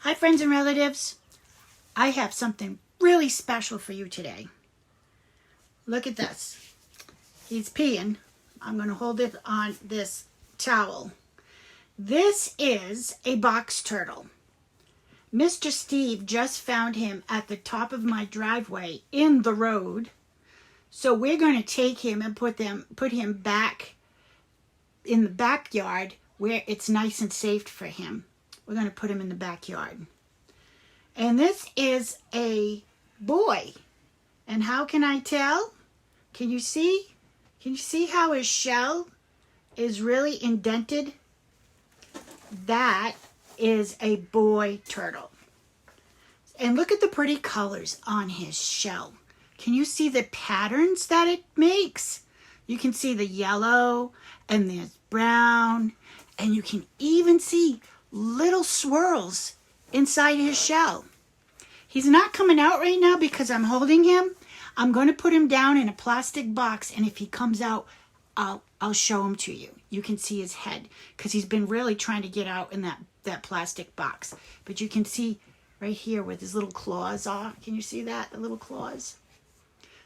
Hi, friends and relatives. I have something really special for you today. Look at this. He's peeing. I'm going to hold it on this towel. This is a box turtle. Mr. Steve just found him at the top of my driveway in the road. So we're going to take him and put him back in the backyard where it's nice and safe for him. We're going to put him in the backyard. And this is a boy. And how can I tell? Can you see? Can you see how his shell is really indented? That is a boy turtle. And look at the pretty colors on his shell. Can you see the patterns that it makes? You can see the yellow and there's brown, and you can even see little swirls inside his shell. He's not coming out right now because I'm holding him. I'm going to put him down in a plastic box, and if he comes out, I'll show him to you. You can see his head because he's been really trying to get out in that plastic box. But you can see right here where his little claws are. Can you see that? The little claws.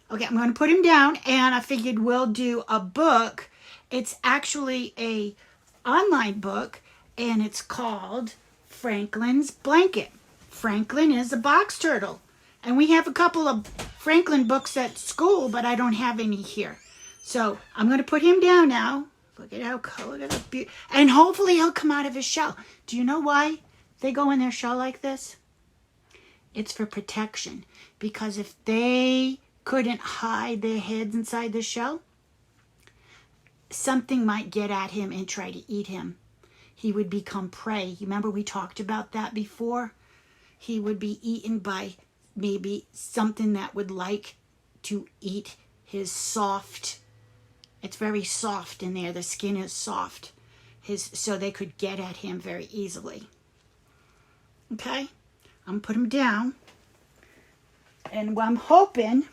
Okay, I'm going to put him down, and I figured we'll do a book. It's actually a online book, and it's called Franklin's Blanket. Franklin is a box turtle, and we have a couple of Franklin books at school, but I don't have any here. So I'm going to put him down now. Look at how beautiful, and hopefully he'll come out of his shell. Do you know why they go in their shell like this? It's for protection, because if they couldn't hide their heads inside the shell, something might get at him and try to eat him. He would become prey. You remember we talked about that before? He would be eaten by maybe something that would like to eat his soft. It's very soft in there. The skin is soft. So they could get at him very easily. Okay? I'm going to put him down. And I'm hoping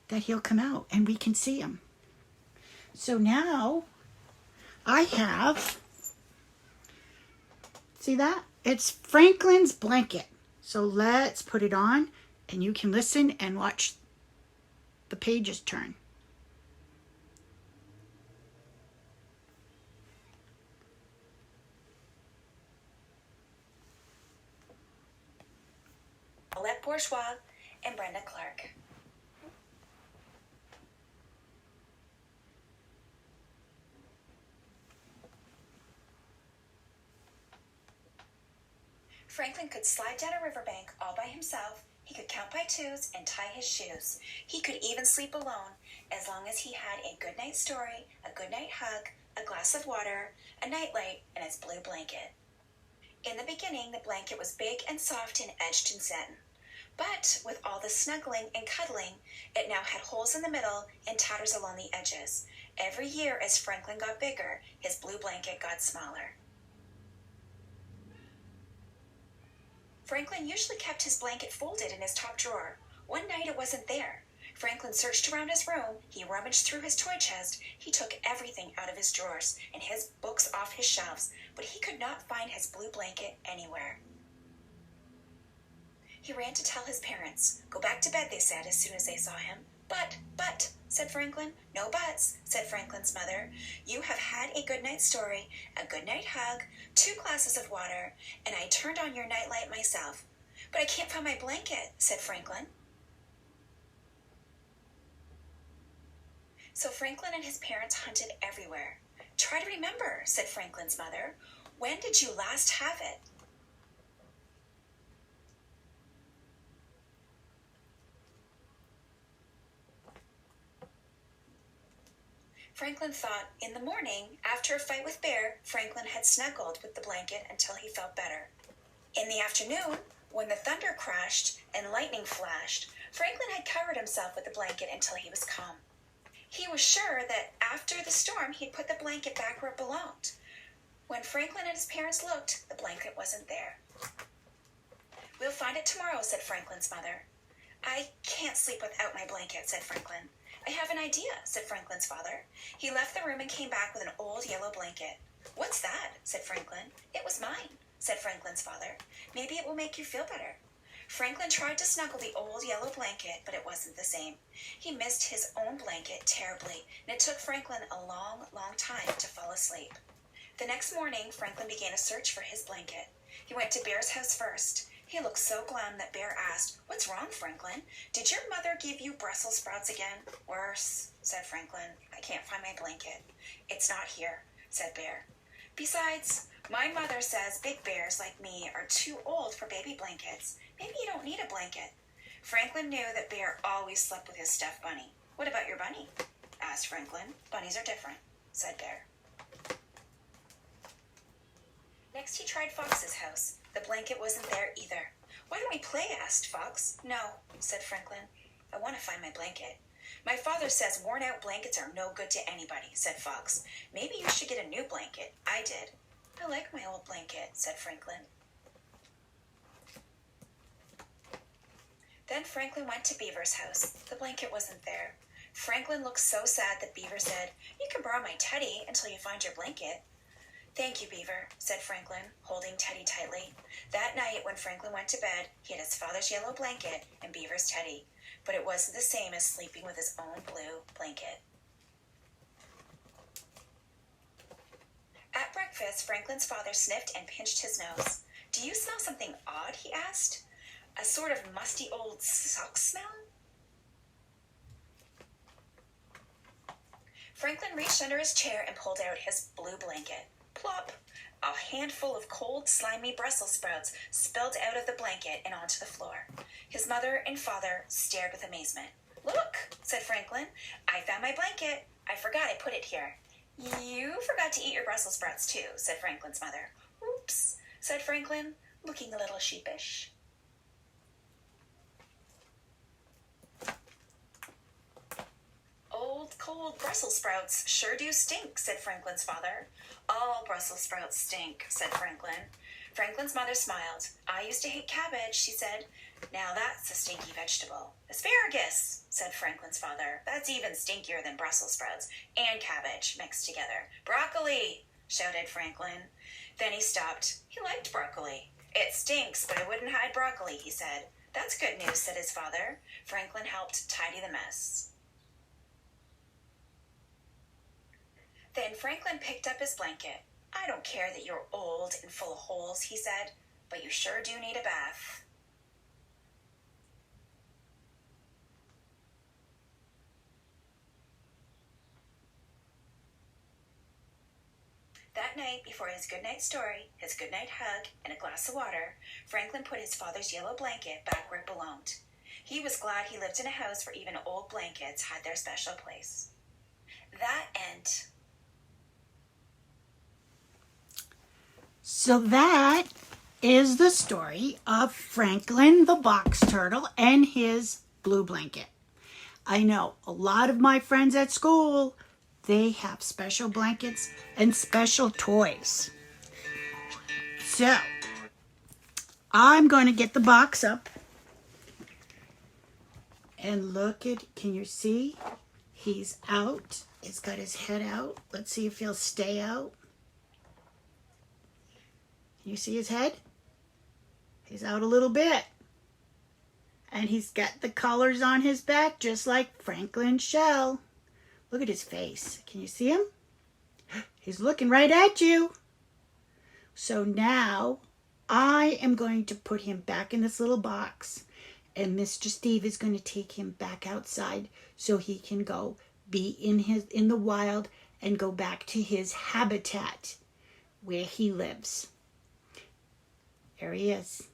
that he'll come out and we can see him. So now I have, see that? It's Franklin's Blanket. So let's put it on, and you can listen and watch the pages turn. Paulette Bourgeois and Brenda Clark. Franklin could slide down a riverbank all by himself. He could count by twos and tie his shoes. He could even sleep alone as long as he had a goodnight story, a goodnight hug, a glass of water, a nightlight, and his blue blanket. In the beginning, the blanket was big and soft and edged in satin. But with all the snuggling and cuddling, it now had holes in the middle and tatters along the edges. Every year, as Franklin got bigger, his blue blanket got smaller. Franklin usually kept his blanket folded in his top drawer. One night it wasn't there. Franklin searched around his room. He rummaged through his toy chest. He took everything out of his drawers and his books off his shelves, but he could not find his blue blanket anywhere. He ran to tell his parents. Go back to bed, they said as soon as they saw him. But, said Franklin. No buts, said Franklin's mother. You have had a good night story, a good night hug, 2 glasses of water, and I turned on your nightlight myself. But I can't find my blanket, said Franklin. So Franklin and his parents hunted everywhere. Try to remember, said Franklin's mother. When did you last have it? Franklin thought, in the morning, after a fight with Bear, Franklin had snuggled with the blanket until he felt better. In the afternoon, when the thunder crashed and lightning flashed, Franklin had covered himself with the blanket until he was calm. He was sure that after the storm, he'd put the blanket back where it belonged. When Franklin and his parents looked, the blanket wasn't there. We'll find it tomorrow, said Franklin's mother. I can't sleep without my blanket, said Franklin. I have an idea, said Franklin's father. He left the room and came back with an old yellow blanket. What's that? Said Franklin. It was mine, said Franklin's father. Maybe it will make you feel better. Franklin tried to snuggle the old yellow blanket, but it wasn't the same. He missed his own blanket terribly, and it took Franklin a long, long time to fall asleep. The next morning, Franklin began a search for his blanket. He went to Bear's house first. He looked so glum that Bear asked, "What's wrong, Franklin? Did your mother give you Brussels sprouts again?" "Worse," said Franklin. "I can't find my blanket." "It's not here," said Bear. "Besides, my mother says big bears like me are too old for baby blankets. Maybe you don't need a blanket." Franklin knew that Bear always slept with his stuffed bunny. "What about your bunny?" asked Franklin. "Bunnies are different," said Bear. Next he tried Fox's house. The blanket wasn't there either. "Why don't we play?" asked Fox. "No," said Franklin. "I want to find my blanket." "My father says worn-out blankets are no good to anybody," said Fox. "Maybe you should get a new blanket." "I did." "I like my old blanket," said Franklin. Then Franklin went to Beaver's house. The blanket wasn't there. Franklin looked so sad that Beaver said, "You can borrow my Teddy until you find your blanket." "Thank you, Beaver," said Franklin, holding Teddy tightly. That night, when Franklin went to bed, he had his father's yellow blanket and Beaver's Teddy, but it wasn't the same as sleeping with his own blue blanket. At breakfast, Franklin's father sniffed and pinched his nose. "Do you smell something odd?" he asked. "A sort of musty old sock smell?" Franklin reached under his chair and pulled out his blue blanket. Plop! A handful of cold, slimy Brussels sprouts spilled out of the blanket and onto the floor. His mother and father stared with amazement. "Look," said Franklin. "I found my blanket. I forgot I put it here." "You forgot to eat your Brussels sprouts too," said Franklin's mother. "Oops," said Franklin, looking a little sheepish. "Old, cold Brussels sprouts sure do stink," said Franklin's father. "All Brussels sprouts stink," said Franklin. Franklin's mother smiled. "I used to hate cabbage," she said. "Now that's a stinky vegetable." "Asparagus," said Franklin's father. "That's even stinkier than Brussels sprouts and cabbage mixed together." "Broccoli," shouted Franklin. Then he stopped. He liked broccoli. "It stinks, but I wouldn't hide broccoli," he said. "That's good news," said his father. Franklin helped tidy the mess. Then Franklin picked up his blanket. "I don't care that you're old and full of holes," he said, "but you sure do need a bath." That night, before his goodnight story, his goodnight hug, and a glass of water, Franklin put his father's yellow blanket back where it belonged. He was glad he lived in a house where even old blankets had their special place. That end. So that is the story of Franklin the Box Turtle and his blue blanket. I know a lot of my friends at school, they have special blankets and special toys. So, I'm going to get the box up. And look at, can you see? He's out. He's got his head out. Let's see if he'll stay out. You see his head? He's out a little bit. And he's got the colors on his back just like Franklin's shell. Look at his face. Can you see him? He's looking right at you. So now I am going to put him back in this little box. And Mr. Steve is going to take him back outside so he can go be in the wild and go back to his habitat where he lives. There he is.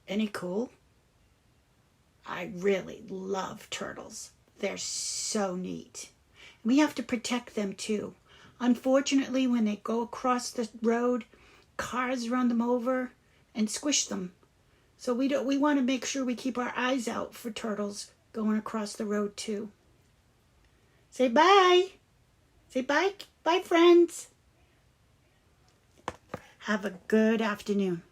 Isn't he cool? I really love turtles. They're so neat. We have to protect them too. Unfortunately, when they go across the road, cars run them over and squish them. So we want to make sure we keep our eyes out for turtles going across the road too. Say bye. Say bye. Bye, friends. Have a good afternoon.